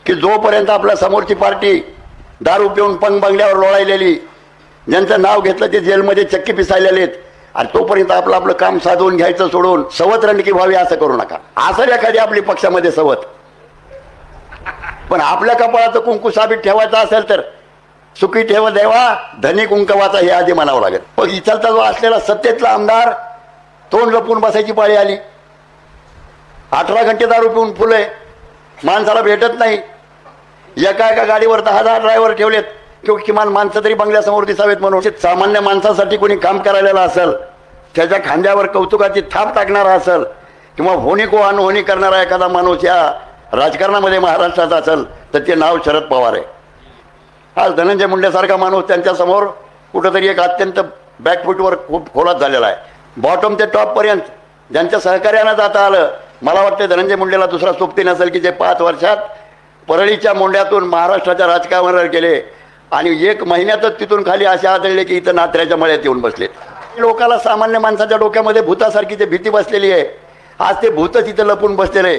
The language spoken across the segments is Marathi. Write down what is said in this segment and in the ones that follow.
की जोपर्यंत आपल्या समोरची पार्टी दारू पिऊन पंग बंगल्यावर लोळायलेली, ज्यांचं नाव घेतलं ते जेलमध्ये चक्की पिसायलेले आहेत, आणि तोपर्यंत आपलं आपलं काम साधवून घ्यायचं सोडून सवत रणकी व्हावी असं करू नका. असं एखादी आपली पक्षामध्ये सवत, पण आपल्या कपाळाचं कुंकू साबीत ठेवायचं असेल तर सुखी ठेव देवा धनी कुंकवाचा हे आधी म्हणावं लागेल. पण इचलचा जो असलेला सत्तेतला आमदार तोंड लपून बसायची पाळी आली. 18 घंटे दारू पिऊन फुले, माणसाला भेटत नाही. एका गाडीवर 10 ड्रायव्हर ठेवलेत किंवा किमान माणसं तरी बंगल्यासमोर दिसावेत म्हणून. सामान्य माणसासाठी कोणी काम करायला असेल, त्याच्या खांद्यावर कौतुकाची थाप टाकणारा असेल किंवा होणी को अनहोणी करणारा एखादा माणूस या राजकारणामध्ये महाराष्ट्रात असेल तर ते नाव शरद पवार आहे. आज धनंजय मुंडेसारखा माणूस त्यांच्यासमोर कुठंतरी एक अत्यंत बॅकफूटवर खूप खोलात झालेला आहे. बॉटम ते टॉपपर्यंत ज्यांच्या सहकार्यानं जाता आलं, मला वाटतं धनंजय मुंडेला दुसरा सोबती नसेल की जे 5 वर्षात परळीच्या मोंड्यातून महाराष्ट्राच्या राजकारणावर गेले आणि 1 महिन्यातच तिथून खाली असे आढळले की इथं नात्र्याच्या मळ्यात येऊन बसले. लोकाला सामान्य माणसाच्या डोक्यामध्ये भूतासारखी जे भीती बसलेली आहे, आज ते भूत तिथं लपून बसलेले.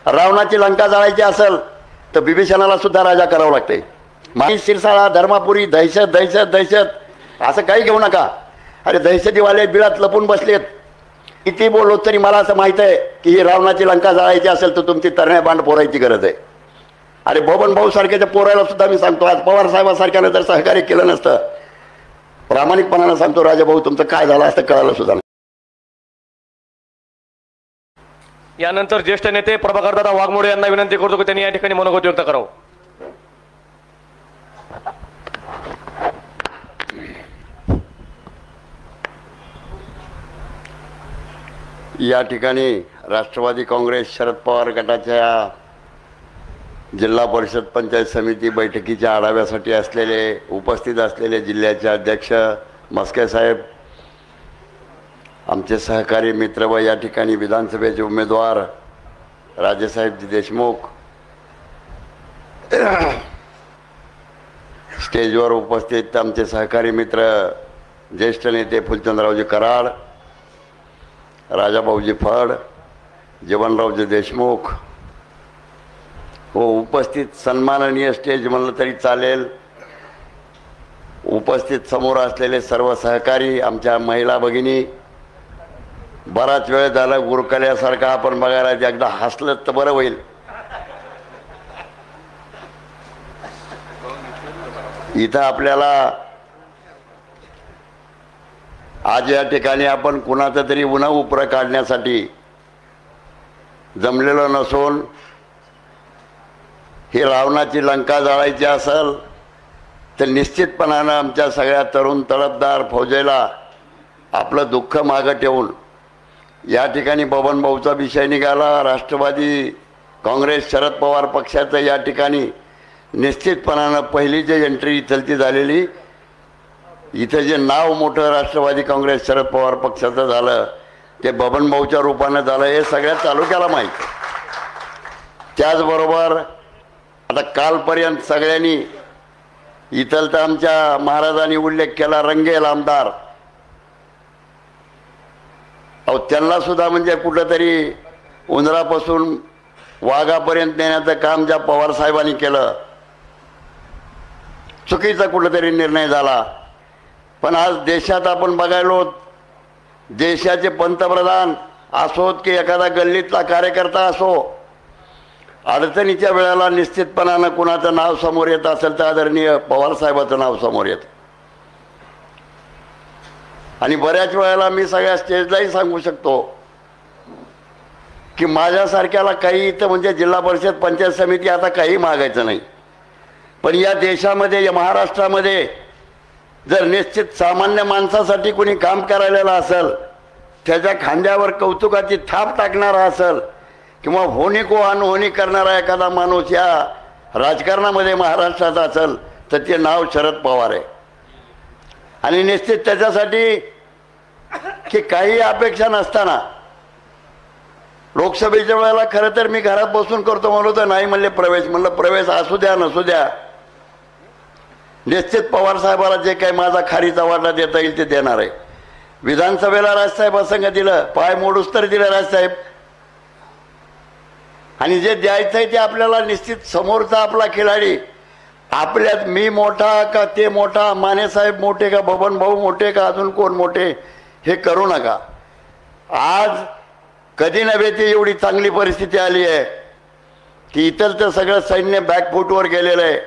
रावणाची लंका जाळायची असेल तर बिभीषणाला सुद्धा राजा करावं लागते. माई शिरसाळा धर्मापुरी दहशत दहशत दहशत असं काही घेऊ नका. अरे दहशतीवाले बिळात लपून बसलेत. किती बोललो तरी मला असं माहित आहे की ही रावणाची लंका जाळायची असेल तर तुमची तरण्या बांध पोरायची गरज आहे. अरे बबन भाऊ सारख्याच्या पोरायला सुद्धा मी सांगतो, आज पवार साहेबांसारख्यानं जर सहकार्य केलं नसतं, प्रामाणिकपणानं सांगतो राजा भाऊ तुमचं काय झालं असतं कळालं सुद्धा. यानंतर ज्येष्ठ नेते प्रभाकरदादा वाघमोडे यांना विनंती करतो की त्यांनी या ठिकाणी मनोगत व्यक्त करावं. या ठिकाणी राष्ट्रवादी काँग्रेस शरद पवार गटाच्या जिल्हा परिषद पंचायत समिती बैठकीच्या आढाव्यासाठी उपस्थित असलेले जिल्ह्याचे अध्यक्ष मस्के साहेब, आमचे सहकारी मित्र व या ठिकाणी विधानसभेचे उमेदवार राजेसाहेब देशमुख, स्टेजवर उपस्थित आमचे सहकारी मित्र ज्येष्ठ नेते फुलचंदरावजी कराड, राजाभाऊजी फड, जीवनरावजी देशमुख व उपस्थित सन्माननीय स्टेज म्हणलं तरी चालेल, उपस्थित समोर असलेले सर्व सहकारी, आमच्या महिला भगिनी, बराच वेळ झाला गुरकल्यासारखं आपण बघायला एकदा हसलं तर बरं होईल. इथं आपल्याला आज या ठिकाणी आपण कुणाचं तरी उन्हा उपरं काढण्यासाठी जमलेलो नसून ही रावणाची लंका जाळायची असेल तर निश्चितपणानं आमच्या सगळ्या तरुण तडफदार फौजेला आपलं दुःख मागं ठेवून या ठिकाणी बबन भाऊचा विषय निघाला. राष्ट्रवादी काँग्रेस शरद पवार पक्षाचं या ठिकाणी निश्चितपणानं पहिली जी एंट्री इथलची झालेली, इथं जे नाव मोठं राष्ट्रवादी काँग्रेस शरद पवार पक्षाचं झालं ते बबन भाऊच्या रूपानं झालं हे सगळ्या तालुक्याला माहीत. त्याचबरोबर आता कालपर्यंत सगळ्यांनी इथं तर आमच्या महाराजांनी उल्लेख केला रंगेल आमदार, अहो त्यांना सुद्धा म्हणजे कुठंतरी उंदरापासून वाघापर्यंत नेण्याचं काम ज्या पवार साहेबांनी केलं, चुकीचा कुठंतरी निर्णय झाला. पण आज देशात आपण बघायलो, देशाचे पंतप्रधान असोत की एखादा गल्लीतला कार्यकर्ता असो, अडचणीच्या वेळेला निश्चितपणानं कुणाचं नाव समोर येत असेल तर आदरणीय पवार साहेबाचं नाव समोर येतं. आणि बऱ्याच वेळेला मी सगळ्या स्टेजलाही सांगू शकतो की माझ्यासारख्याला काही इथं म्हणजे जिल्हा परिषद पंचायत समिती आता काही मागायचं नाही, पण या देशामध्ये या महाराष्ट्रामध्ये जर निश्चित सामान्य माणसासाठी कोणी काम करायला असेल, त्याच्या खांद्यावर कौतुकाची थाप टाकणारा असेल किंवा होणी को अनहोणी करणारा एखादा माणूस या राजकारणामध्ये महाराष्ट्रात असेल तर ते नाव शरद पवार आहे. आणि निश्चित त्याच्यासाठी की काही अपेक्षा नसताना लोकसभेच्या वेळेला खरं तर मी घरात बसून करतो म्हणलो तर नाही म्हणले प्रवेश, म्हणलं प्रवेश असू द्या नसू द्या, निश्चित पवार साहेबाला जे काही माझा खारीचा वाटा देता येईल ते देणार आहे. विधानसभेला राजसाहेब असंग दिलं, पाय मोडूस तर दिलं राजसाहेब, आणि जे द्यायचं आहे ते आपल्याला निश्चित समोरचा आपला खिलाडी आपल्यात मी मोठा का ते मोठा, मानेसाहेब मोठे का बबन भाऊ मोठे का अजून कोण मोठे हे करू नका. आज कधी नव्हे ती एवढी चांगली परिस्थिती आली आहे की इथलचं सगळं सैन्य बॅकफूटवर गेलेलं आहे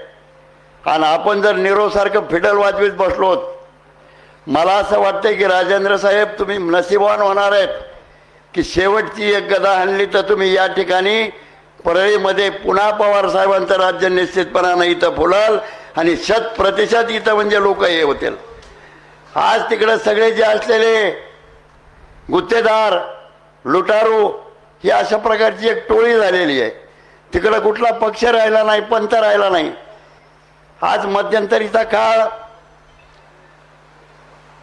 आणि आपण जर निरोसारखं फिडल वाजवीत बसलोत. मला असं वाटतंय की राजेंद्र साहेब तुम्ही नशिबवान होणार आहेत की शेवटची एक गदा आणली तर तुम्ही या ठिकाणी परळीमध्ये पुन्हा पवार साहेबांचं राज्य निश्चितपणानं इथं फुलल आणि 100% इथं म्हणजे लोक हे होतील. आज तिकडे सगळे जे असलेले गुत्तेदार लुटारू ही अशा प्रकारची एक टोळी झालेली आहे. तिकडं कुठला पक्ष राहिला नाही, पंथ राहिला नाही. आज मध्यंतरीचा काळ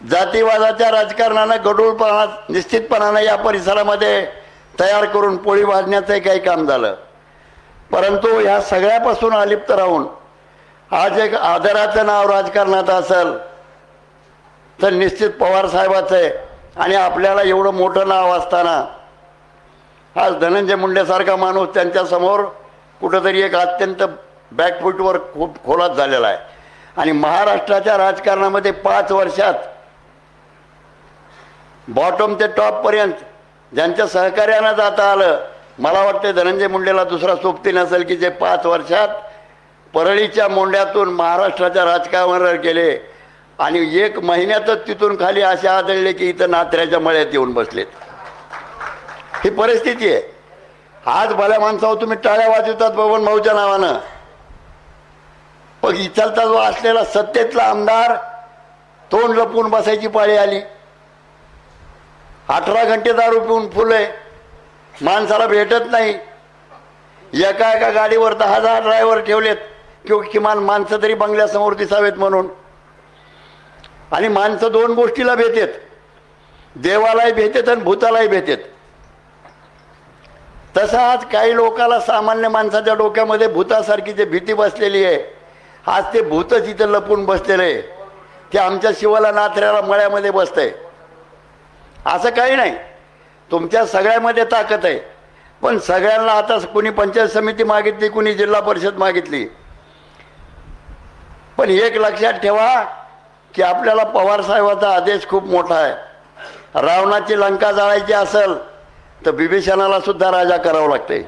जातीवादाच्या राजकारणानं गढूळपणा निश्चितपणानं या परिसरामध्ये तयार करून पोळी भाजण्याचं काही काम झालं. परंतु ह्या सगळ्यापासून अलिप्त राहून आज एक आदराचं नाव राजकारणात असेल तर निश्चित पवार साहेबाचं आहे. आणि आपल्याला एवढं मोठं नाव असताना आज धनंजय मुंडेसारखा माणूस त्यांच्यासमोर कुठंतरी एक अत्यंत बॅकफूटवर खूप खोलात झालेला आहे. आणि महाराष्ट्राच्या राजकारणामध्ये 5 वर्षात बॉटम ते टॉपपर्यंत ज्यांच्या सहकार्यानं जाता आलं, मला वाटते धनंजय मुंडेला दुसरा सोबती नसेल की जे 5 वर्षात परळीच्या मोंड्यातून महाराष्ट्राच्या राजकारणावर गेले आणि 1 महिन्यातच तिथून खाली असे आढळले की इथं नात्र्याच्या मळ्यात येऊन बसलेत. ही परिस्थिती आहे. आज भल्या माणसावर तुम्ही टाळ्या वाजवतात बबन भाऊच्या नावानं, पण इचलता जो असलेला सत्तेतला आमदार तोंड लपून बसायची पाळी आली. 18 घंटे दारू पिऊन फुले, माणसाला भेटत नाही. एका गाडीवर 10,000 ड्रायव्हर ठेवलेत किंवा किमान माणसं तरी बंगल्यासमोर दिसावेत म्हणून. आणि माणसं 2 गोष्टीला भेटेत, देवालाही भेटेत आणि भूतालाही भेटेत. तसं आज काही लोकांना सामान्य माणसाच्या डोक्यामध्ये भूतासारखी जे भीती बसलेली आहे, आज ते भूतच इथं लपून बसलेलं आहे. ते आमच्या शिवाला नात्र्याला मळ्यामध्ये बसतंय. असं काही नाही, तुमच्या सगळ्यामध्ये ताकद आहे. पण सगळ्यांना आता कुणी पंचायत समिती मागितली, कुणी जिल्हा परिषद मागितली. पण एक लक्षात ठेवा की आपल्याला पवार साहेबाचा आदेश खूप मोठा आहे. रावणाची लंका जाळायची असेल तर बिभीषणाला सुद्धा राजा करावं लागते.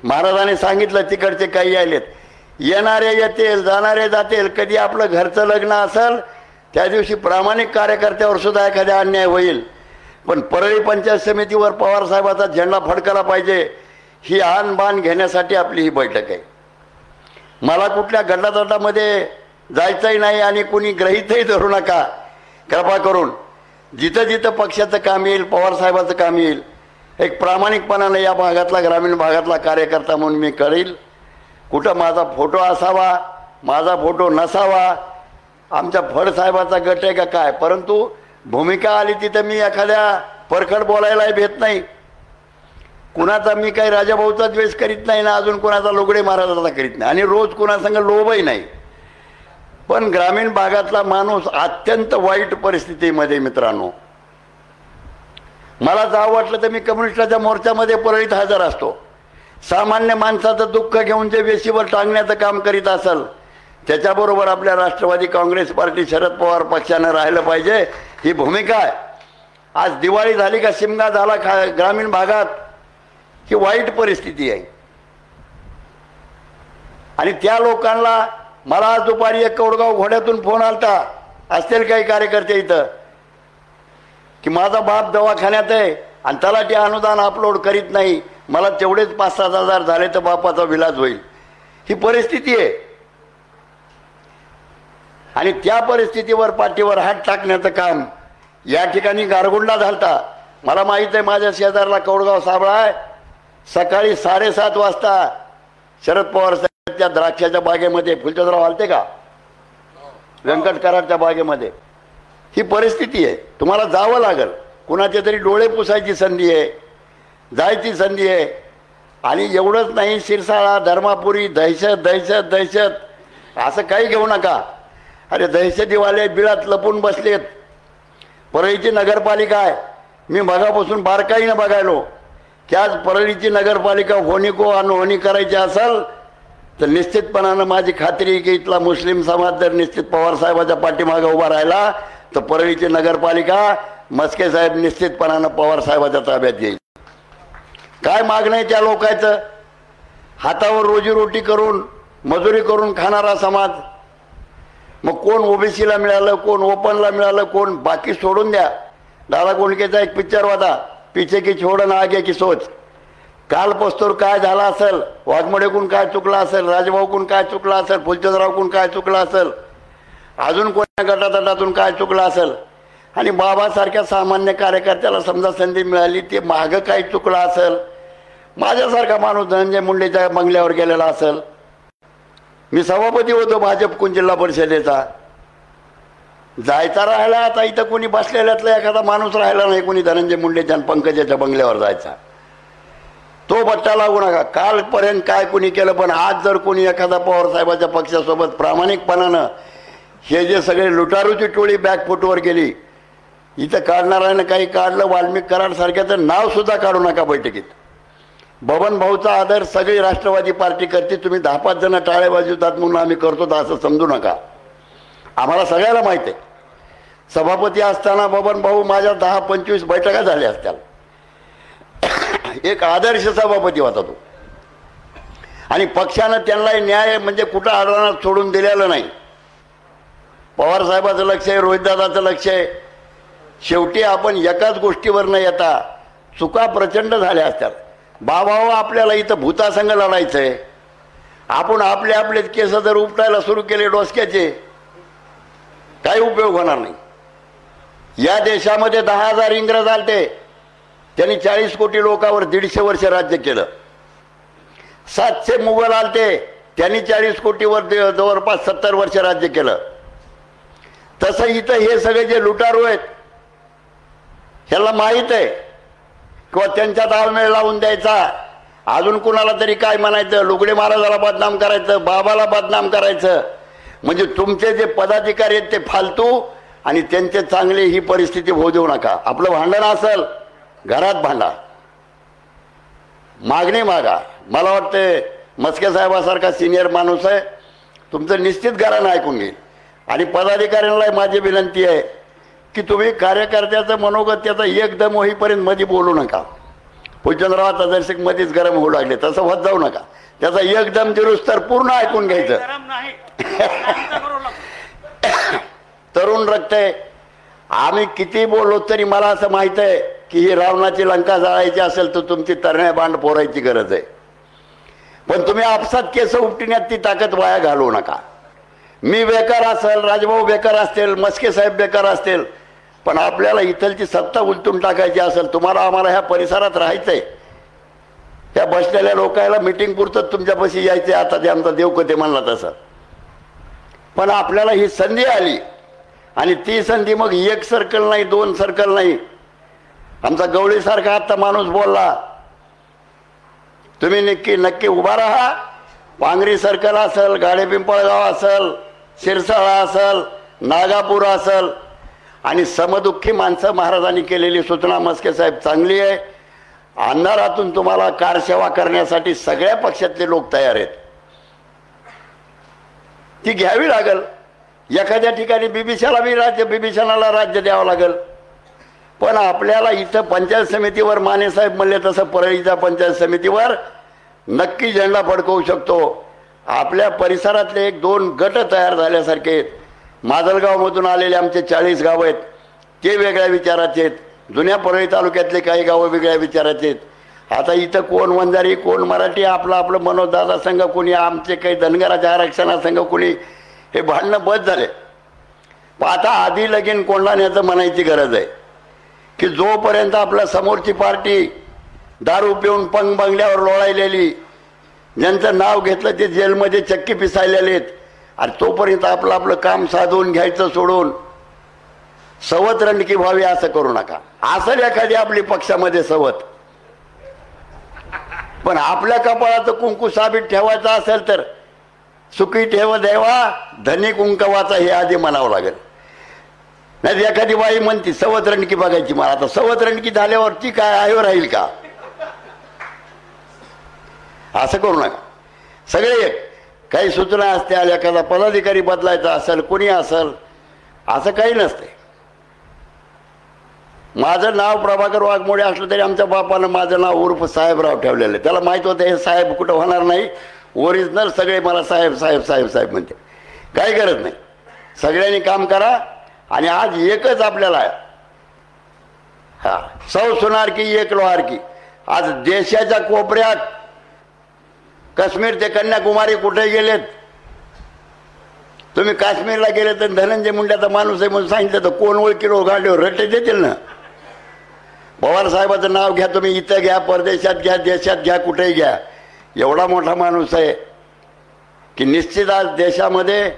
महाराजांनी सांगितलं तिकडचे काही आलेत, येणारे येतील जाणारे जातील. कधी आपलं घरचं लग्न असेल त्या दिवशी प्रामाणिक कार्यकर्त्यावर सुद्धा एखादा अन्याय होईल. पण परळी पंचायत समितीवर पवार साहेबाचा झेंडा फडकला पाहिजे ही आणबाण घेण्यासाठी आपली ही बैठक आहे. मला कुठल्या गटातटामध्ये जायचंही नाही आणि कुणी गृहीतही धरू नका. कृपा करून जिथं जिथं पक्षाचं काम येईल, पवार साहेबाचं काम येईल, एक प्रामाणिकपणाने या भागातला ग्रामीण भागातला कार्यकर्ता म्हणून मी करेल. कुठं माझा फोटो असावा, माझा फोटो नसावा, आमच्या फडसाहेबाचा गट आहे का काय, परंतु भूमिका आली तिथं मी एखाद्या परखड बोलायलाही भेट नाही. कुणाचा मी काही राजाभाऊचा द्वेष करीत नाही ना अजून कुणाचा लोगडे महाराजाचा करीत नाही आणि रोज कुणासंग लोभही नाही. पण ग्रामीण भागातला माणूस अत्यंत वाईट परिस्थितीमध्ये मित्रांनो, मला जावं वाटलं तर मी कम्युनिस्टाच्या मोर्चामध्ये परळीत हजर असतो. सामान्य माणसाचं दुःख घेऊन जे वेशीवर टांगण्याचं काम करीत असेल त्याच्याबरोबर आपल्या राष्ट्रवादी काँग्रेस पार्टी शरद पवार पक्षानं राहिलं पाहिजे ही भूमिका आहे. आज दिवाळी झाली का शिमगा झाला ग्रामीण भागात ही वाईट परिस्थिती आहे. आणि त्या लोकांना मला आज दुपारी एक कौडगाव घोड्यातून फोन आलता, असतील काही कार्यकर्ते इथं, की माझा बाप दवाखान्यात आहे आणि तलाठी अनुदान अपलोड करीत नाही, मला तेवढेच 5-7 हजार झाले तर बापाचा विलाज होईल. ही परिस्थिती आहे. आणि त्या परिस्थितीवर पाठीवर हात टाकण्याचं काम या ठिकाणी गारगुंडा झालता. मला माहीत आहे, माझ्या शेजारला कौडगाव साबळा आहे. सकाळी 7:30 वाजता शरद पवार साहेब त्या द्राक्षाच्या बागेमध्ये, फुलचंद्रराव आलते का, व्यंकट कराडच्या बागेमध्ये. ही परिस्थिती आहे. तुम्हाला जावं लागेल. कुणाचे तरी डोळे पुसायची संधी आहे, जायची संधी आहे. आणि एवढंच नाही, शिरसाळा धर्मापुरी दहशत दहशत दहशत असं काही घेऊ नका. अरे दहशतीवाले बिळात लपून बसलेत. परळीची नगरपालिका आहे, मी मगापासून बारकाईनं बघायलो. की आज परळीची नगरपालिका होणीको अनहोणी करायची असेल तर निश्चितपणानं माझी खात्री आहे की इथला मुस्लिम समाज जर निश्चित पवारसाहेबाच्या पाठीमागे उभा राहिला तर परळीची नगरपालिका मस्के साहेब निश्चितपणानं पवारसाहेबाच्या ताब्यात येईल. काय मागणं आहे त्या लोकांचं? हातावर रोजीरोटी करून मजुरी करून खाणारा समाज. मग कोण ओबीसीला मिळालं, कोण ओपनला मिळालं, कोण बाकी सोडून द्या. दादा कोंडकेचा एक पिक्चर होता, पीछे की छोडन आगे की सोच. काल पस्तूर काय झाला असेल, वाघमोडेकून काय चुकला असेल, राजभाऊकून काय चुकला असेल, फुलचंदरावकून काय चुकला असेल, अजून कोणत्या गटातटातून काय चुकला असेल, आणि बाबासारख्या सामान्य कार्यकर्त्याला समजा संधी मिळाली ते मागं काय चुकला असेल, माझ्यासारखा माणूस धनंजय मुंडेच्या बंगल्यावर गेलेला असेल. मी सभापती होतो भाजपकून जिल्हा परिषदेचा. जायचा राहिला आता इथं कोणी बसलेल्यातला एखादा माणूस राहिला नाही कोणी धनंजय मुंडेच्या आणि पंकजाच्या बंगल्यावर जायचा. तो बट्टा लागू नका. कालपर्यंत काय कोणी केलं, पण आज जर कोणी एखादा पवारसाहेबाच्या पक्षासोबत प्रामाणिकपणानं हे जे सगळे लुटारूची टोळी बॅकफुटवर गेली, इथं काढणाऱ्यानं काही काढलं, वाल्मिक कराड सारख्याचं नाव सुद्धा काढू नका बैठकीत. बबन भाऊचा आदर सगळी राष्ट्रवादी पार्टी करते. तुम्ही 10-5 जण टाळे वाजवतात म्हणून आम्ही करतो तर असं समजू नका. आम्हाला सगळ्याला माहित आहे, सभापती असताना बबन भाऊ माझ्या 10-25 बैठका झाल्या असत्या. एक आदर्श सभापती होता तो, आणि पक्षानं त्यांना न्याय म्हणजे कुठं आढळणार सोडून दिलेलं नाही. पवार साहेबाचं लक्ष आहे, रोहितदादाचं लक्ष आहे. शेवटी आपण एकाच गोष्टीवर न येता चुका प्रचंड झाल्या असतात. बाबाओ आपल्याला इथं भूतासंग लढायचंय. आपण आपले आपलेच केस जर उपटायला सुरू केले डोसक्याचे, काही उपयोग होणार नाही. या देशामध्ये 10,000 इंग्रज आलते, त्यांनी 40 कोटी लोकांवर 150 वर्ष राज्य केलं. 700 मुघल आलते, त्यांनी 40 कोटीवर जवळपास 70 वर्ष राज्य केलं. तसं इथं हे सगळे जे लुटारू आहेत ह्याला माहीत आहे किंवा त्यांच्या ताळमेळ लावून द्यायचा. अजून कुणाला तरी काय म्हणायचं, लुगडे महाराजाला बदनाम करायचं, बाबाला बदनाम करायचं. म्हणजे तुमचे जे पदाधिकारी आहेत ते फालतू आणि त्यांचे चांगले ही परिस्थिती होऊ देऊ नका. आपलं भांडण असेल घरात भांडा, मागणी मागा. मला वाटतं मस्के साहेबासारखा सिनियर माणूस आहे, तुमचं निश्चित घरानं ऐकून घेईल. आणि पदाधिकाऱ्यांना माझी विनंती आहे की तुम्ही कार्यकर्त्याचं मनोगत त्याचा एकदम होईपर्यंत मध्ये बोलू नका. फुलचंद्रराव दर्शक मध्येच गरम होऊ लागले तसं होत जाऊ नका. त्याचा एकदम दुरुस्तर पूर्ण ऐकून घ्यायचं. तरुण रक्त आहे. आम्ही किती बोललो तरी मला असं माहित आहे की ही रावणाची लंका जाळायची असेल तर तुमची तरण्या बांध फोरायची गरज आहे. पण तुम्ही आपसात केस उपटिण्यात ती ताकद वाया घालवू नका. मी बेकार असेल, राजभाऊ बेकार असतील, मस्के साहेब बेकार असतील, पण आपल्याला इथलची सत्ता उलटून टाकायची असेल, तुम्हाला आम्हाला ह्या परिसरात राहायचंय. त्या बसलेल्या लोकांना मिटिंग पुरतं तुमच्यापाशी यायचंय. आता ते आमचा देवकते म्हणला तसं. पण आपल्याला ही संधी आली आणि ती संधी मग 1 सर्कल नाही, 2 सर्कल नाही. आमचा गवळीसारखा आता माणूस बोलला, तुम्ही नक्की उभा राहा. पांगरी सर्कल असेल, गाडेपिंपळगाव असेल, शिरसाळा असेल, नागापूर असेल, आणि समदुःखी माणसं महाराजांनी केलेली सूचना मस्के साहेब चांगली आहे. अंधारातून तुम्हाला कारसेवा करण्यासाठी सगळ्या पक्षातले लोक तयार आहेत. ती घ्यावी लागेल. एखाद्या ठिकाणी बिभीषणाला राज्य द्यावं लागेल. पण आपल्याला इथं पंचायत समितीवर माने साहेब म्हणले तसं परळीच्या पंचायत समितीवर नक्की झेंडा फडकवू शकतो. आपल्या परिसरातले 1-2 गट तयार झाल्यासारखे आहेत. माजलगावमधून आलेले आमचे 40 गावं आहेत, ते वेगळ्या विचाराचे आहेत. जुन्या परळी तालुक्यातले काही गावं वेगळ्या विचाराचे आहेत. आता इथं कोण वंजारी, कोण मराठी, आपलं मनोजदादा संघ, कोणी आमचे काही धनगराच्या आरक्षणासंघ, कोणी, हे भांडणं बंद झाले. पण आता आधी लगीन कोंडाण्याचं म्हणायची गरज आहे की जोपर्यंत आपल्या समोरची पार्टी दारू पिऊन पंग बंगल्यावर लोळायलेली, ज्यांचं नाव घेतलं ते जेलमध्ये चक्की पिसायलेले आहेत, आणि तोपर्यंत आपलं काम साधवून घ्यायचं सोडून सवत रणकी व्हावी असं करू नका. असेल एखादी आपली पक्षामध्ये सवत, पण आपल्या कपाळाचं कुंकू साबीत ठेवायचं असेल तर सुखी ठेव देवा धनी कुंकवाचा हे आधी म्हणावं लागेल. नाही एखादी बाई म्हणती सवत रणकी बघायची. मला आता सवत रणकी झाल्यावर ती काय आयो राहील का? असं करू नका. सगळे एक. काही सूचना असतील, एखादा पदाधिकारी बदलायचा असेल, कोणी असेल, असं काही नसते. माझं नाव प्रभाकर वाघमोडे असलं तरी आमच्या बापानं माझं नाव उर्फ साहेबराव ठेवलेलं आहे. त्याला माहीत होतं हे साहेब कुठं होणार नाही, ओरिजिनल सगळे मला साहेब साहेब साहेब साहेब म्हणते. काही गरज नाही. सगळ्यांनी काम करा. आणि आज एकच आपल्याला सौ सुनार की एक लोहार की. आज देशाच्या कोपऱ्यात काश्मीर ते कन्याकुमारी कुठे गेलेत, तुम्ही काश्मीरला गेले तर धनंजय मुंड्याचा माणूस आहे म्हणून सांगितलं तर कोण ओळखीलो गाडीवर रट्टे देतील ना. पवार साहेबाचं नाव घ्या तुम्ही, इथं घ्या, परदेशात घ्या, देशात घ्या, कुठेही घ्या. एवढा मोठा माणूस आहे की निश्चित आज देशामध्ये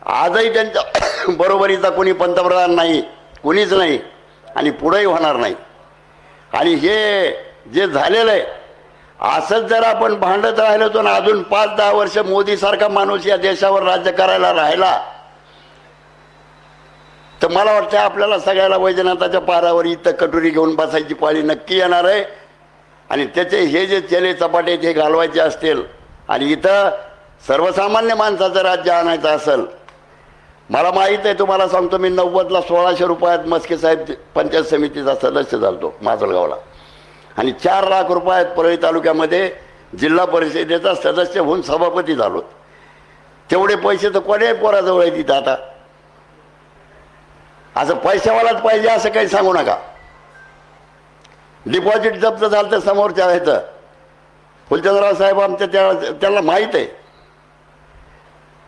आजही त्यांच्या बरोबरीचा कोणी पंतप्रधान नाही, कोणीच नाही आणि पुढेही होणार नाही. आणि हे जे झालेलं आहे असंच जर आपण भांडत राहिलो तर अजून 5-10 वर्ष मोदीसारखा माणूस या देशावर राज्य करायला राहिला तर मला वाटतं आपल्याला सगळ्याला वैजनाथाच्या पारावर इथं कटोरी घेऊन बसायची पाळी नक्की येणार आहे. आणि त्याचे हे जे चेले चपाटे ते घालवायचे असतील आणि इथं सर्वसामान्य माणसाचं राज्य आणायचं असेल. मला माहीत आहे, तुम्हाला सांगतो, मी 90ला 1600 रुपयात मस्के साहेब पंचायत समितीचा सदस्य झालतो माजलगावला आणि 4 लाख रुपयात परळी तालुक्यामध्ये जिल्हा परिषदेचा सदस्य होऊन सभापती झालो. तेवढे पैसे तर कोणाही पोराजवळ आहे तिथं. आता असं पैशावालाच पाहिजे असं काही सांगू नका. डिपॉझिट जप्त झालं तर समोरच्या ह्याचं फुलचंद्रराव साहेब आमच्या त्याला माहीत आहे.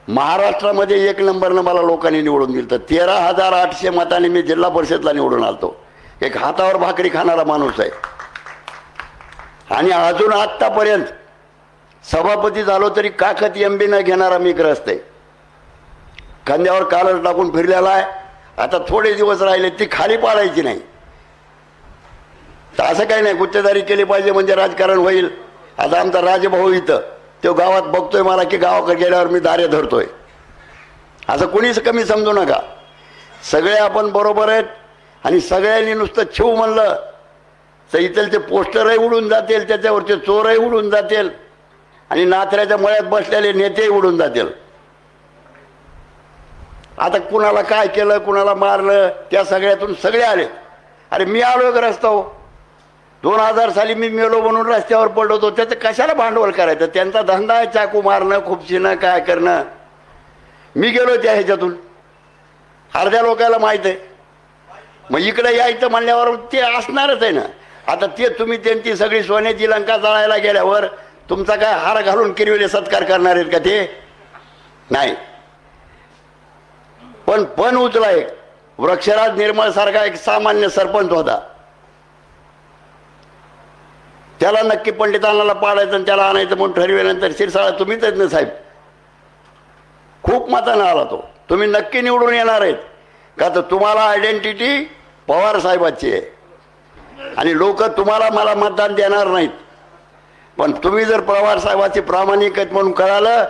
महाराष्ट्रामध्ये 1 नंबरनं मला लोकांनी निवडून दिलं तर 13,800 मतांनी मी जिल्हा परिषदला निवडून आलतो. एक हातावर भाकरी खाणारा माणूस आहे. आणि अजून आत्तापर्यंत सभापती झालो तरी काखत MB न घेणारा मी ग्रस्त आहे. खांद्यावर कालर टाकून फिरलेला आहे. आता थोडे दिवस राहिले ती खाली पाडायची नाही. तर असं काही नाही गुत्तेदारी केली पाहिजे म्हणजे राजकारण होईल. आता आमचा राजभाऊ इथं तो गावात बघतोय मला की गावाकडे गेल्यावर मी दारे धरतोय. असं कोणीच कमी समजू नका. सगळे आपण बरोबर आहेत. आणि सगळ्यांनी नुसतं छिव म्हणलं तर इथलचे पोस्टरही उडून जातील, त्याच्यावरचे चोरही उडून जातील आणि नाथऱ्याच्या मळ्यात बसलेले नेतेही उडून जातील. आता कुणाला काय केलं, कुणाला मारलं, त्या सगळ्यातून सगळे आले. अरे मी आलो एक रस्त्यावर 2000 साली मी मेलो म्हणून रस्त्यावर पडलो होतो. त्याचं कशाला भांडवल करायचं? त्यांचा धंदा आहे चाकू मारणं, खुपशीनं काय करणं. मी गेलो त्या ह्याच्यातून. अर्ध्या लोकांना माहीत आहे. मग इकडे यायचं म्हणल्यावर ते असणारच आहे ना. आता ते तुम्ही त्यांची सगळी सोन्याची लंका जाळायला गेल्यावर तुमचा काय हार घालून किरविले सत्कार करणार आहेत का? ते नाही. पण उचला एक वृक्षराज निर्मळ सारखा एक सामान्य सरपंच होता. त्याला नक्की पंडितांना पाडायचं आणि त्याला आणायचं म्हणून ठरविल्यानंतर शिरसाळा तुम्हीच आहेत ना साहेब. खूप मतानं आला तो. तुम्ही नक्की निवडून येणार आहेत का? तर तुम्हाला आयडेंटिटी पवार साहेबाची आहे आणि लोक तुम्हाला मला मतदान देणार नाहीत. पण तुम्ही जर पवार साहेबाची प्रामाणिक आहेत म्हणून कळालं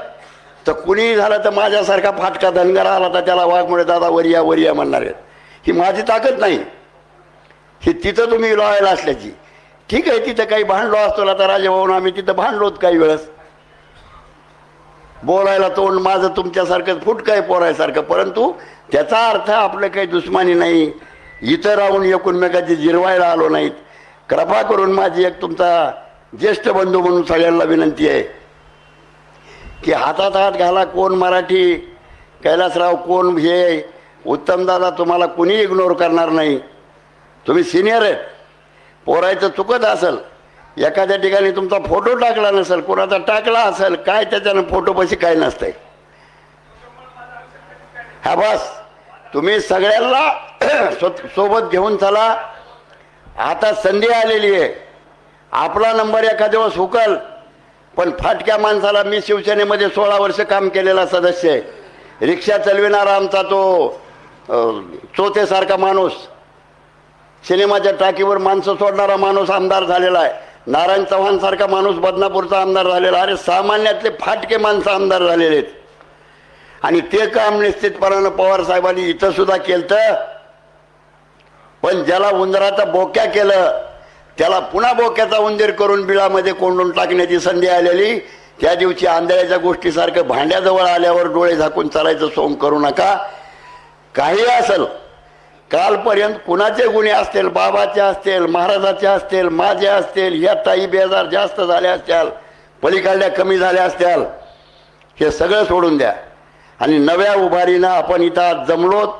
तर कुणीही झालं तर माझ्यासारखा फाटका धनगर आला तर त्याला वाघमोडे दादा वरिया वरिया म्हणणार आहेत. ही माझी ताकद नाही. ही तिथं तुम्ही लॉयल असल्याची. ठीक आहे, तिथं काही भांडलो असतो आता राजभाऊन आम्ही तिथं भांडलोत काही वेळेस. बोलायला तोंड माझं तुमच्यासारखं फुटकं आहे पोरायसारखं. परंतु त्याचा अर्थ आपलं काही दुश्मनी नाही. इथं राहून एकूणमेकाची जिरवायला आलो नाहीत. कृपा करून माझी एक तुमचा ज्येष्ठ बंधू म्हणून सगळ्यांना विनंती आहे की हातात हात घाला. कोण मराठी, कैलासराव कोण, हे उत्तमदादा, तुम्हाला कुणी इग्नोर करणार नाही. तुम्ही सिनियर आहेत. पोरायचं चुकत असेल, एखाद्या ठिकाणी तुमचा फोटो टाकला नसेल, कोणाचा टाकला असेल, काय त्याच्यानं फोटोपाशी काय नसतंय. हा बस तुम्ही सगळ्यांना सोबत घेऊन चला. आता संधी आलेली आहे. आपला नंबर एखाद्या दिवस हुकल. पण फाटक्या माणसाला, मी शिवसेनेमध्ये 16 वर्ष काम केलेला सदस्य आहे. रिक्षा चालविणारा आमचा तो चोथेसारखा माणूस, सिनेमाच्या टाकीवर माणसं सोडणारा माणूस आमदार झालेला आहे. नारायण चव्हाण सारखा माणूस बदनापूरचा आमदार झालेला. अरे सामान्यातले फाटके माणसं आमदार झालेले आहेत. आणि ते काम निश्चितपणानं पवार साहेबांनी इथं सुद्धा केलं. पण ज्याला उंदराचा बोक्या केलं त्याला पुन्हा बोक्याचा उंदीर करून बिळामध्ये कोंडून टाकण्याची संधी आलेली. त्या दिवशी आंधळ्याच्या गोष्टीसारखं भांड्याजवळ आल्यावर डोळे झाकून चालायचं सोंग करू नका. काही असेल, कालपर्यंत कुणाचे गुन्हे असतील, बाबाचे असतील, महाराजाचे असतील, माझे असतील, ह्या ताई बेजार जास्त झाल्या असत्याल, पलीकडल्या कमी झाल्या असत्याल, हे सगळं सोडून द्या आणि नव्या उभारीनं आपण इथं आज जमलोत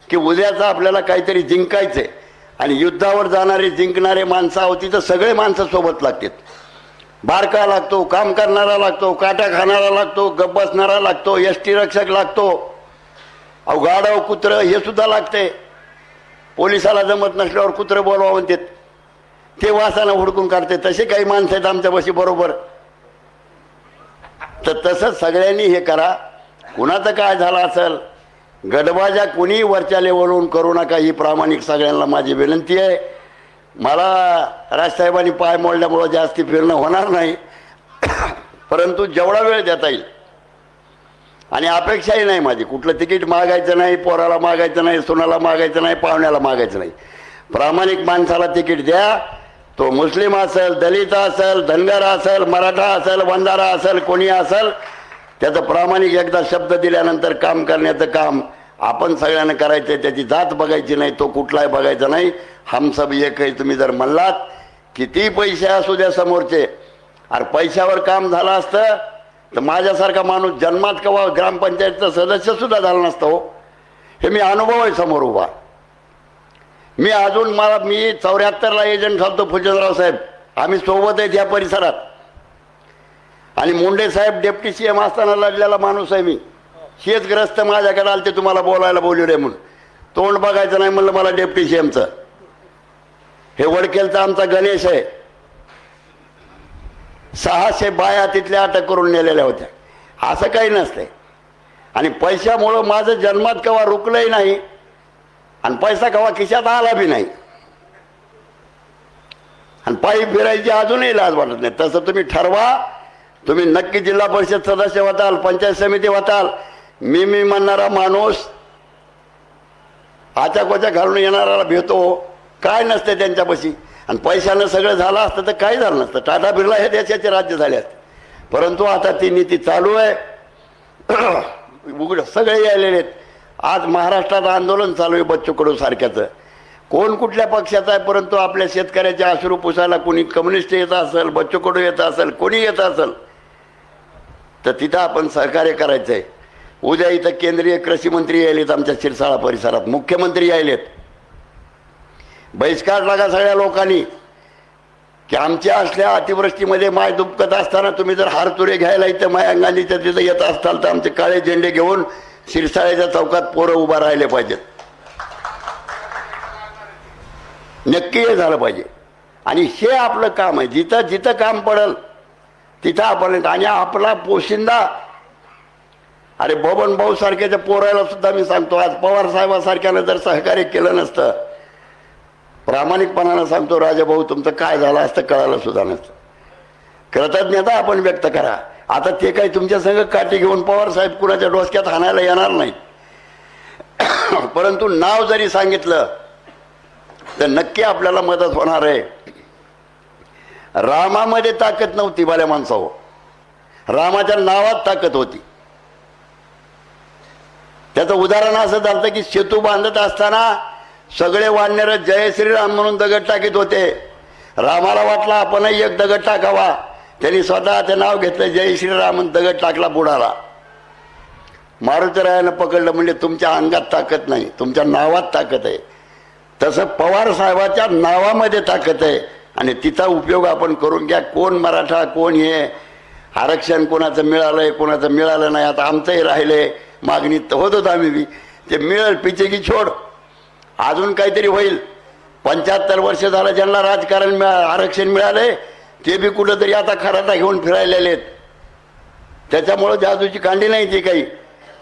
की उद्याचं आपल्याला काहीतरी जिंकायचंय. आणि युद्धावर जाणारे जिंकणारे माणसं आहोत तिथं सगळे माणसं सोबत लागतात. बारका लागतो, काम करणारा लागतो, काटा खाणारा लागतो, गप बसणारा लागतो, एसटी रक्षक लागतो, अहो गाढव कुत्रं हे सुद्धा लागते. पोलिसाला जमत नसल्यावर कुत्रं बोलवा म्हणतात, ते वासानं हुडकून काढते. तसे काही माणसं आहेत आमच्यापाशी बरोबर. तर तसंच सगळ्यांनी हे करा. कुणाचं काय झालं असेल, गडबाजा कुणी वरच्या लेवलवरून करू नका, ही प्रामाणिक सगळ्यांना माझी विनंती आहे. मला राजसाहेबांनी पाय मोडल्यामुळं जास्ती फिरणं होणार नाही, परंतु जेवढा वेळ देता येईल. आणि अपेक्षाही नाही माझी, कुठलं तिकीट मागायचं नाही, पोराला मागायचं नाही, सुनाला मागायचं नाही, पाहुण्याला मागायचं नाही. प्रामाणिक माणसाला तिकीट द्या. तो मुस्लिम असेल, दलित असेल, धनगर असेल, मराठा असेल, वंजारा असेल, कोणी असेल, त्याचं प्रामाणिक एकदा शब्द दिल्यानंतर काम करण्याचं काम आपण सगळ्यांना करायचं आहे. त्याची जात बघायची नाही, तो कुठलाही बघायचा नाही. हम सब एक आहे. तुम्ही जर म्हणलात किती पैसे असू द्या समोरचे, अरे पैशावर काम झालं असतं तर माझ्यासारखा माणूस जन्मात कवा ग्रामपंचायतचा सदस्य सुद्धा झाला नसतं हो. हे मी अनुभव आहे समोर उभा. मी अजून मी 74ला एजंट झालतो फुलचंदराव साहेब, आम्ही सोबत आहेत या परिसरात. आणि मुंडे साहेब डेप्टी CM असताना लढलेला माणूस आहे मी. शेतग्रस्त माझ्याकडे आले, ते तुम्हाला बोलायला बोलू रे म्हणून. तोंड बघायचं नाही म्हणलं मला डेप्टी CMचं. हे वडकेलचा आमचा गणेश आहे. 600 बाया तिथल्या अटक करून नेलेल्या होत्या. असं काही नसतंय. आणि पैशामुळं माझं जन्मात कवा रुकलंही नाही आणि पैसा कवा खिशात आला बी नाही. आणि पायी फिरायची अजूनही लाज वाटत नाही. तसं तुम्ही ठरवा. तुम्ही नक्की जिल्हा परिषद सदस्य होताल, पंचायत समिती होताल. मी म्हणणारा माणूस आचाकोचा घालून येणाऱ्याला भेटतो, काय नसते त्यांच्यापाशी. आणि पैशानं सगळं झालं असतं तर काही झालं नसतं. टाटा बिर्ला हे देशाचे राज्य झाले असते. परंतु आता ती नीती चालू आहे. उघड सगळे आलेले आहेत. आज महाराष्ट्रात आंदोलन चालू आहे बच्चू कडू सारख्याचं. कोण कुठल्या पक्षाचा आहे, परंतु आपल्या शेतकऱ्याचे अश्रू पुसायला कोणी कम्युनिस्ट येत असेल, बच्चू कडू येत असेल, कोणी येत असेल, तर तिथं आपण सहकार्य करायचं आहे. उद्या इथं केंद्रीय कृषी मंत्री यायलेत आमच्या शिरसाळा परिसरात, मुख्यमंत्री यायलेत. बहिष्कार लागा सगळ्या लोकांनी की आमच्या असल्या अतिवृष्टीमध्ये माय दुपकत असताना तुम्ही जर हारतुरे घ्यायला इथं माय अंगालीच्या तिथं येत असताल तर आमचे काळे झेंडे घेऊन शिरसाळ्याच्या चौकात पोरं उभा राहिले पाहिजेत. नक्की हे झालं पाहिजे. आणि हे आपलं काम आहे. जिथं जिथं काम पडेल तिथं आपण. आणि आपला पोशिंदा, अरे बबन भाऊ सारख्याच्या पोरायला सुद्धा मी सांगतो, आज पवार साहेबासारख्यानं जर सहकार्य केलं नसतं, प्रामाणिकपणानं सांगतो राजाभाऊ तुमचं काय झालं असतं कळालं सुद्धा नसतं. कृतज्ञता आपण व्यक्त करा. आता ते काही तुमच्या संग काठी घेऊन पवार साहेब कुणाच्या डोसक्यात हाणायला येणार नाही. परंतु नाव जरी सांगितलं तर नक्की आपल्याला मदत होणार आहे. रामामध्ये ताकद नव्हती बाल्या माणसावर, रामाच्या नावात ताकद होती. त्याचं उदाहरण असं झालं की सेतू बांधत असताना सगळे वानर जय श्रीराम म्हणून दगड टाकीत होते. रामाला वाटला आपणही एक दगड टाकावा. त्यांनी स्वतः ते नाव घेतलं जय श्रीराम म्हणून दगड टाकला बुडाला. मारुतीरायानं पकडलं, म्हणजे तुमच्या अंगात ताकद नाही, तुमच्या नावात ताकद आहे. तसं पवार साहेबाच्या नावामध्ये ताकद आहे आणि तिचा उपयोग आपण करून घ्या. कोण मराठा, कोण हे आरक्षण कोणाचं मिळालंय, कोणाचं मिळालं नाही. आता आमचंही राहिलंय, मागणी होत होत आम्ही बी. ते मिळेल पिछे की छोड, अजून काहीतरी होईल. 75 वर्ष झालं ज्यांना राजकारण आरक्षण मिळालंय ते बी कुठंतरी आता खराटा घेऊन फिरायलेले आहेत. त्याच्यामुळं जादूची कांडी नाही ती काही.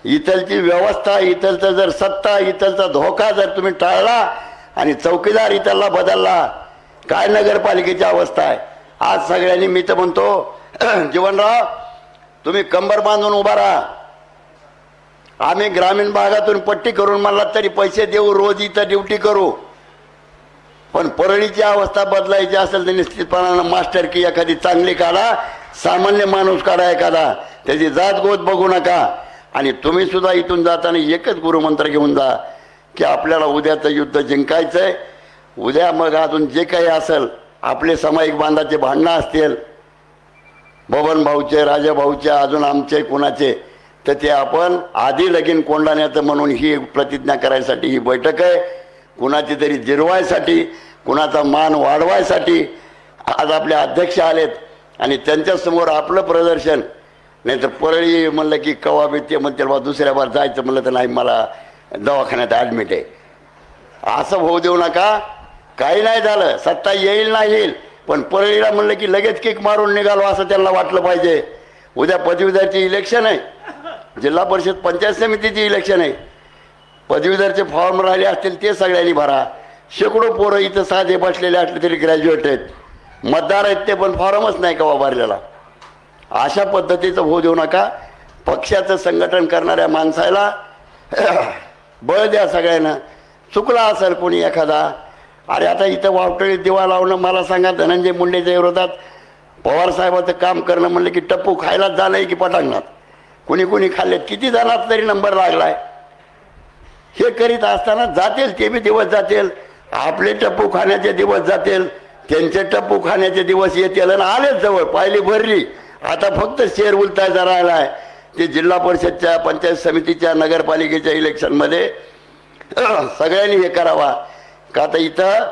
इथलची व्यवस्था, इथलचं जर सत्ता, इथलचा धोका जर तुम्ही टाळला आणि चौकीदार इथला बदलला, काय नगरपालिकेची अवस्था आहे आज. सगळ्यांनी मी तर म्हणतो जीवनराव तुम्ही कंबर बांधून उभा राहा. आम्ही ग्रामीण भागातून पट्टी करून म्हणला तरी पैसे देऊ, रोज इथं ड्युटी करू. पण परळीची अवस्था बदलायची असेल तर निश्चितपणानं मास्टर की एखादी चांगली काढा, सामान्य माणूस काढा एखादा, त्याची जात गोत बघू नका. आणि तुम्ही सुद्धा इथून जाताना एकच गुरुमंत्र घेऊन जा की आपल्याला उद्याचं युद्ध जिंकायचंय. उद्या मग अजून जे काही असेल, आपले सामायिक बांधाचे भांडणं असतील, बबन भाऊचे, राजा भाऊचे, अजून आमचे कुणाचे, तर ते आपण आधी लगीन कोंडाण्याचं म्हणून ही प्रतिज्ञा करायसाठी ही बैठक आहे. कुणाची तरी जिरवायसाठी, कुणाचा मान वाढवायसाठी आज आपले अध्यक्ष आलेत आणि त्यांच्यासमोर आपलं प्रदर्शन. नाहीतर परळी म्हणलं की कवा ते म्हणते बा दुसऱ्या बार जायचं म्हणलं तर नाही, मला दवाखान्यात ॲडमिट आहे, असं होऊ देऊ नका. काही नाही झालं, सत्ता येईल नाही येईल, पण परळीला म्हणलं की लगेच किक मारून निघालो असं त्यांना वाटलं पाहिजे. उद्या पदवीधरची इलेक्शन आहे, जिल्हा परिषद पंचायत समितीची इलेक्शन आहे. पदवीधरचे फॉर्म राहिले असतील ते सगळ्यांनी भरा. शेकडो पोरं इथं साधे बसलेले असले तरी ग्रॅज्युएट आहेत, मतदार आहेत, ते पण फॉर्मच नाही का भरलेला. अशा पद्धतीचं होऊ देऊ नका. पक्षाचं संघटन करणाऱ्या माणसाला बळ द्या सगळ्यांना. चुकला असेल कोणी एखादा, अरे आता इथं वावटळीत दिवा लावणं, मला सांगा धनंजय मुंडेच्या विरोधात पवारसाहेबाचं काम करणं म्हणलं की टप्पू खायलाच झालंय की पटांगणात. कुणी कुणी खाल्लेत, किती जणात तरी नंबर लागलाय. हे करीत असताना जातील ते बी दिवस जातील, आपले टप्पू खाण्याचे दिवस जातील, त्यांचे टप्पू खाण्याचे दिवस येतील आणि आलेच जवळ. पाहिली भरली, आता फक्त शेर उलटायचा राहिला आहे. ते जिल्हा परिषदच्या, पंचायत समितीच्या, नगरपालिकेच्या इलेक्शनमध्ये सगळ्यांनी हे करावा. का आता इथं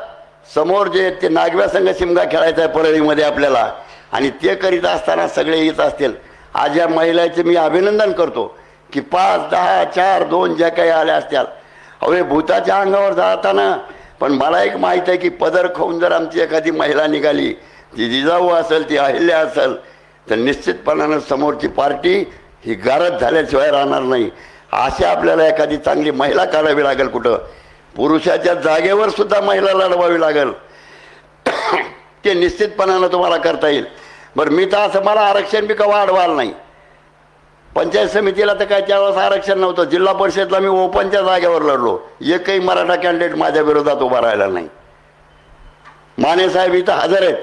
समोर जे ते नागव्या संघ शिमगा खेळायचा आहे परळीमध्ये आपल्याला, आणि ते करीत असताना सगळे येत असतील. आज या महिलाचे मी अभिनंदन करतो की 5, 10, 4, 2 ज्या काही आल्या असत्याल. अवे भूताच्या अंगावर जाताना पण मला एक माहीत आहे की पदर खाऊन जर आमची एखादी महिला निघाली, ती जिजाऊ असेल, ती अहिल्या असेल, तर निश्चितपणानं समोरची पार्टी ही गारद झाल्याशिवाय राहणार नाही. अशी आपल्याला एखादी चांगली महिला काढावी लागेल. कुठं पुरुषाच्या जागेवर सुद्धा महिला लढवावी लागेल. ते निश्चितपणानं तुम्हाला करता येईल. बरं, मी तर असं, मला आरक्षण बी कवा अडवाल नाही. पंचायत समितीला तर काय त्यावेळेस आरक्षण नव्हतं. जिल्हा परिषदला मी ओपनच्या जागेवर लढलो, एकही मराठा कॅन्डिडेट माझ्या विरोधात उभा राहिला नाही. माने साहेब इथं हजर आहेत.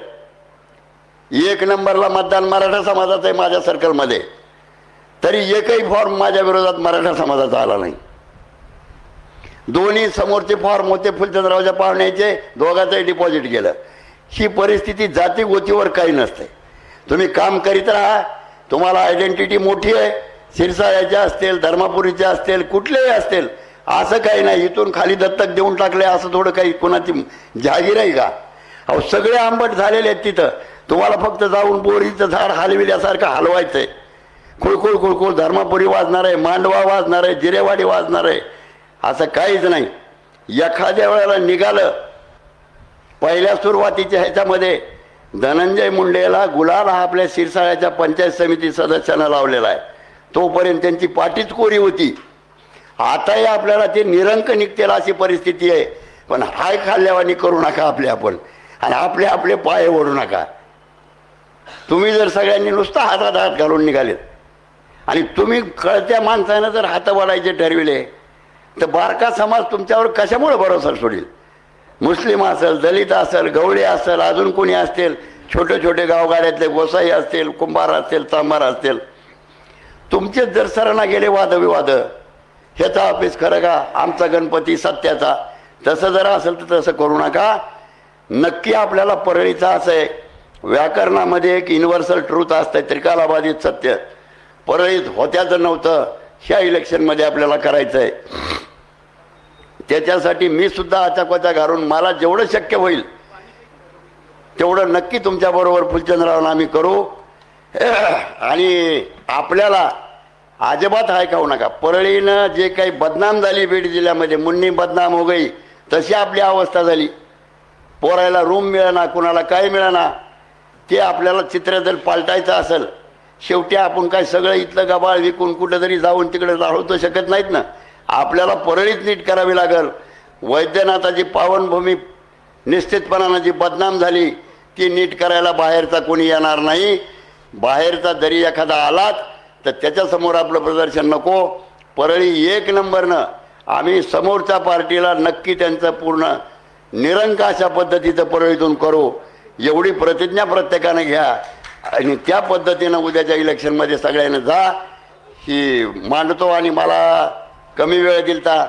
1 नंबरला मतदान मराठा समाजाचं आहे माझ्या सर्कलमध्ये, तरी एकही फॉर्म माझ्या विरोधात मराठा समाजाचा आला नाही. दोन्ही समोरचे फॉर्म होते फुलचंद्ररावच्या पाहुण्याचे, दोघांचंही डिपॉझिट गेलं. ही परिस्थिती जाती गोतीवर काही नसते. तुम्ही काम करीत राहा. तुम्हाला आयडेंटिटी मोठी आहे, सिरसाळ्याच्या असतील, धर्मापुरीच्या असतील, कुठलेही असतील, असं काही नाही. इथून खाली दत्तक देऊन टाकले असं थोडं काही कोणाची जागीर आहे का? अहो सगळे आंबट झालेले आहेत तिथं. तुम्हाला फक्त जाऊन बोरीचं झाड हलविल्यासारखं हलवायचं आहे. खुळखुळ खुळखुळ धर्मापुरी वाजणार आहे, मांडवा वाजणार आहे, जिरेवाडी वाजणार आहे, असं काहीच नाही. एखाद्या वेळेला निघालं, पहिल्या सुरुवातीच्या ह्याच्यामध्ये धनंजय मुंडेला गुलाल हा आपल्या सिरसाळ्याच्या पंचायत समिती सदस्यानं लावलेला आहे. तोपर्यंत त्यांची पाठीच कोरी होती. आताही आपल्याला ते निरंक निघतेल अशी परिस्थिती आहे. पण हाय खाल्ल्यावानी करू नका आपण, आणि आपले आपले पाय ओढू नका. तुम्ही जर सगळ्यांनी नुसतं हातात हात घालून निघालेत आणि तुम्ही कळत्या माणसानं जर हात वाढायचे ठरविले, तर बारका समाज तुमच्यावर कशामुळे भरोसा सोडेल? मुस्लिम असेल, दलित असेल, गवळे असेल, अजून कोणी असतील, छोटे छोटे गावगाड्यातले गोसाई असतील, कुंभार असतील, चांभार असतील, तुमचेच जर सरांना गेले वादविवाद, ह्याचा ऑफिस खरं का, आमचा गणपती सत्याचा, तसं जर असेल तर तसं करू नका. नक्की आपल्याला परळीचं असं आहे, व्याकरणामध्ये एक युनिव्हर्सल ट्रूथ असतं, त्रिकालाबाधित सत्य. परळीत होत्याचं नव्हतं, ह्या इलेक्शनमध्ये आपल्याला करायचं आहे. त्याच्यासाठी मी सुद्धा आचाक्वाचा घालून मला जेवढं शक्य होईल तेवढं नक्की तुमच्याबरोबर फुलचंद्ररावना आम्ही करू. आणि आपल्याला अजिबात ऐकावू नका. परळीनं जे काही बदनाम झाली बीड जिल्ह्यामध्ये, मुन्नी बदनाम हो गई, तशी आपली अवस्था झाली. पोरायला रूम मिळेना, कुणाला काय मिळेना. ते आपल्याला चित्र जर पालटायचं असेल, शेवटी आपण काय सगळं इथलं गबाळ विकून कुठेतरी जाऊन तिकडे राहू तर शकत नाहीत ना. आपल्याला परळीच नीट करावी लागेल. वैद्यनाथाची पावनभूमी निश्चितपणानं जी बदनाम झाली ती नीट करायला बाहेरचा कोणी येणार नाही. बाहेरचा जरी एखादा आलात तर त्याच्यासमोर आपलं प्रदर्शन नको. परळी 1 नंबरनं आम्ही समोरच्या पार्टीला नक्की त्यांचं पूर्ण निरंकाशा पद्धतीचं परळीतून करू एवढी प्रतिज्ञा प्रत्येकानं घ्या आणि त्या पद्धतीनं उद्याच्या इलेक्शनमध्ये सगळ्यांना जा ही मांडतो. आणि मला कमी वेळ दिलता,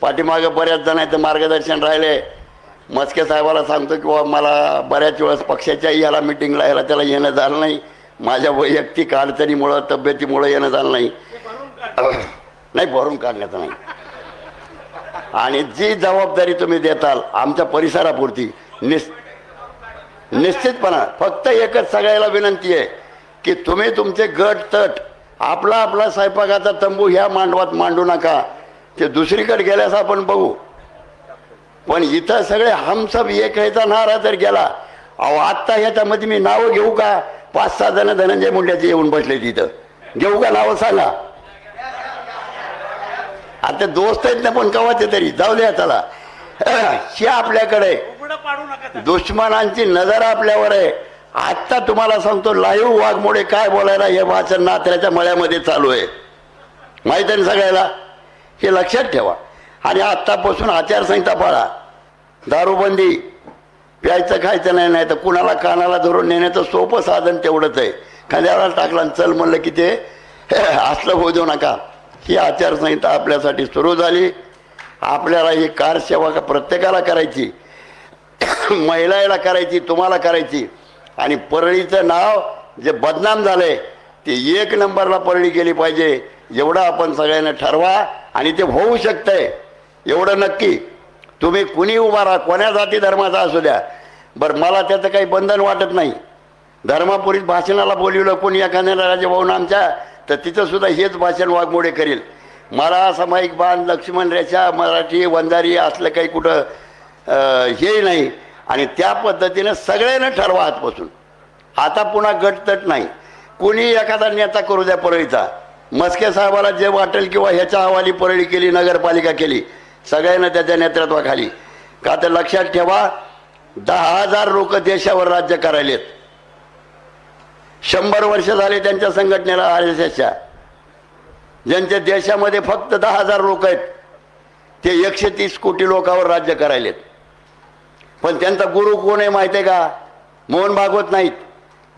पाठीमागं बऱ्याच जणांचं मार्गदर्शन राहिले. मस्के साहेबाला सांगतो की बाबा मला बऱ्याच वेळेस पक्षाच्या याला मिटिंगला यायला त्याला येणं झालं नाही, माझ्या वैयक्तिक अडचणीमुळं तब्येतीमुळं येणं झालं नाही. नाही भरून काढण्याचं नाही. आणि जी जबाबदारी तुम्ही देताल आमच्या परिसरापुरती निश्चितपणा फक्त एकच सगळ्याला विनंती आहे की तुम्ही तुमचे गट तट आपला आपला स्वयंपाकाचा तंबू ह्या मांडवात मांडू नका. ते दुसरीकडे गेल्यास आपण बघू, पण इथं सगळे हम सब एक ह्याचा नारा जर गेला. अहो आत्ता ह्याच्यामध्ये मी नावं घेऊ का? 5-6 जण धनंजय मुंड्याचे येऊन बसले तिथं, घेऊ का नावं सांगा? आता दोस्त आहेत ना, पण कवाचे तरी जाऊ द्या त्याला. हे आपल्याकडे दुश्मनांची नजर आपल्यावर आहे. आत्ता तुम्हाला सांगतो लाईव्ह वाघमोडे काय बोलायला हे वाचन नात्र्याच्या मळ्यामध्ये चालू आहे, माहिती आहे सगळ्याला. हे लक्षात ठेवा. आणि आत्तापासून आचारसंहिता पाळा. दारूबंदी, प्यायचं खायचं नाही, नाही तर कुणाला कानाला धरून नेण्याचं सोपं साधन तेवढंच आहे. खांद्याला टाकला चल म्हणलं की ते असलं होऊ देऊ नका. ही आचारसंहिता आपल्यासाठी सुरू झाली. आपल्याला ही कारसेवा प्रत्येकाला करायची, महिलाला करायची, तुम्हाला करायची. आणि परळीचं नाव जे बदनाम झालंय ते 1 नंबरला परळी केली पाहिजे एवढं आपण सगळ्यांना ठरवा. आणि ते होऊ शकतंय एवढं नक्की. तुम्ही कुणी उभा राहा, कोण्या जाती धर्माचा असू द्या, बरं मला त्याचं काही बंधन वाटत नाही. धर्मापुरीत भाषणाला बोलवलं कोणी एखाद्याला राजेभाऊन आमच्या, तर तिथं सुद्धा हेच भाषण वाघमोडे करेल. मला सामायिक बाण, लक्ष्मण रेषा, मराठी वंजारी असलं काही कुठं हे नाही. आणि त्या पद्धतीनं सगळ्यांना ठरवा आजपासून. आता पुन्हा गटतट नाही. कुणी एखादा नेता करू द्या परळीचा, मस्के साहेबाला जे वाटेल किंवा ह्याच्या हवाली परळी केली, नगरपालिका केली, सगळ्यांना त्याच्या नेतृत्वाखाली. का तर लक्षात ठेवा 10,000 लोक देशावर राज्य करायलेत. 100 वर्ष झाले त्यांच्या संघटनेला RSSच्या. ज्यांच्या देशामध्ये फक्त 10,000 लोक आहेत ते 130 कोटी लोकांवर राज्य करायलेत. पण त्यांचा गुरु कोण आहे माहिती आहे का? मोहन भागवत नाहीत,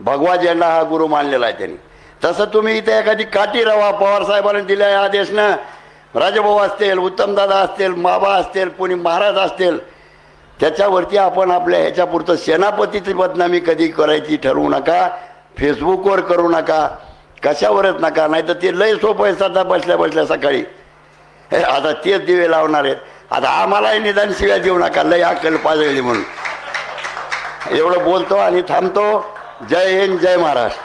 भगवा झेंडा हा गुरु मानलेला आहे त्यांनी. तसं तुम्ही इथे एखादी काठी रवा पवार साहेबांनी दिल्या आदेशनं, राजभाऊ असतील, उत्तमदादा असतील, बाबा असतील, कोणी महाराज असतील, त्याच्यावरती आपण आपल्या ह्याच्यापुरतं सेनापतीची बदनामी कधी करायची ठरवू नका. फेसबुकवर करू नका, कशावरच नका. नाही तर ते लय सोपं आहे. सध्या बसल्या बसल्या सकाळी आता तेच दिवे लावणार आहेत. आता आम्हालाही निदान शिव्या देऊ नका, लय अक्कल पाजळली म्हणून. एवढं बोलतो आणि थांबतो. जय हिंद, जय महाराष्ट्र.